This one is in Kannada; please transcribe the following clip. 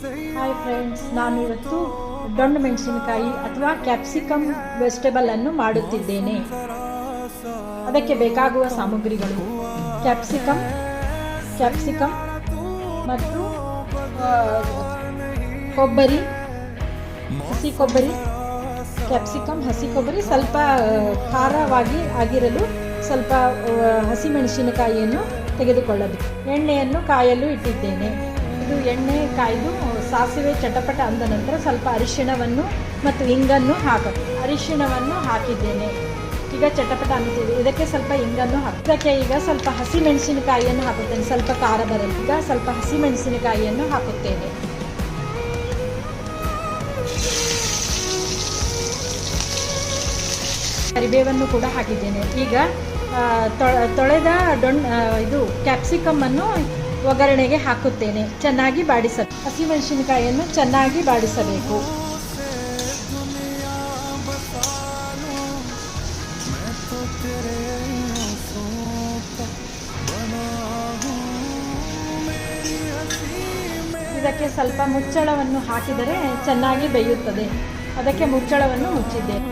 ಹಾಯ್ ಫ್ರೆಂಡ್ಸ್, ನಾನು ಇವತ್ತು ದೊಣ್ಣೆ ಮೆಣಸಿನಕಾಯಿ ಅಥವಾ ಕ್ಯಾಪ್ಸಿಕಮ್ ವೆಜಿಟೇಬಲ್ ಅನ್ನು ಮಾಡುತ್ತಿದ್ದೇನೆ. ಅದಕ್ಕೆ ಬೇಕಾಗುವ ಸಾಮಗ್ರಿಗಳು ಕ್ಯಾಪ್ಸಿಕಮ್ ಮತ್ತು ಕೊಬ್ಬರಿ, ಹಸಿ ಕೊಬ್ಬರಿ, ಕ್ಯಾಪ್ಸಿಕಮ್ ಹಸಿ ಕೊಬ್ಬರಿ, ಸ್ವಲ್ಪ ಖಾರವಾಗಿ ಆಗಿರಲು ಸ್ವಲ್ಪ ಹಸಿಮೆಣಸಿನಕಾಯಿಯನ್ನು ತೆಗೆದುಕೊಳ್ಳಬೇಕು. ಎಣ್ಣೆಯನ್ನು ಕಾಯಲು ಇಟ್ಟಿದ್ದೇನೆ. ಇದು ಎಣ್ಣೆ ಕಾಯ್ದು ಸಾಸಿವೆ ಚಟಪಟ ಅಂದ ನಂತರ ಸ್ವಲ್ಪ ಅರಿಶಿಣವನ್ನು ಮತ್ತು ಇಂಗನ್ನು ಅರಿಶಿಣವನ್ನು ಹಾಕಿದ್ದೇನೆ. ಈಗ ಚಟಪಟ ಅನ್ನುತ್ತಿದೆ. ಇದಕ್ಕೆ ಸ್ವಲ್ಪ ಇಂಗನ್ನು ಹಾಕಕ್ಕೆ ಈಗ ಸ್ವಲ್ಪ ಹಸಿಮೆಣಸಿನಕಾಯಿಯನ್ನು ಹಾಕುತ್ತೇನೆ. ಸ್ವಲ್ಪ ಖಾರ ಬರಲು ಈಗ ಸ್ವಲ್ಪ ಹಸಿಮೆಣಸಿನಕಾಯಿಯನ್ನು ಹಾಕುತ್ತೇನೆ. ಕರಿಬೇವನ್ನು ಕೂಡ ಹಾಕಿದ್ದೇನೆ. ಈಗ ತೊಳೆದ ಇದು ಕ್ಯಾಪ್ಸಿಕಮ್ ಅನ್ನು ಒಗ್ಗರಣೆಗೆ ಹಾಕುತ್ತೇನೆ. ಚೆನ್ನಾಗಿ ಹಸಿಮೆಣಸಿನಕಾಯಿಯನ್ನು ಚೆನ್ನಾಗಿ ಬಾಡಿಸಬೇಕು. ಇದಕ್ಕೆ ಸ್ವಲ್ಪ ಮುಚ್ಚಳವನ್ನು ಹಾಕಿದರೆ ಚೆನ್ನಾಗಿ ಬೇಯುತ್ತದೆ. ಅದಕ್ಕೆ ಮುಚ್ಚಳವನ್ನು ಮುಚ್ಚಿದ್ದೇನೆ.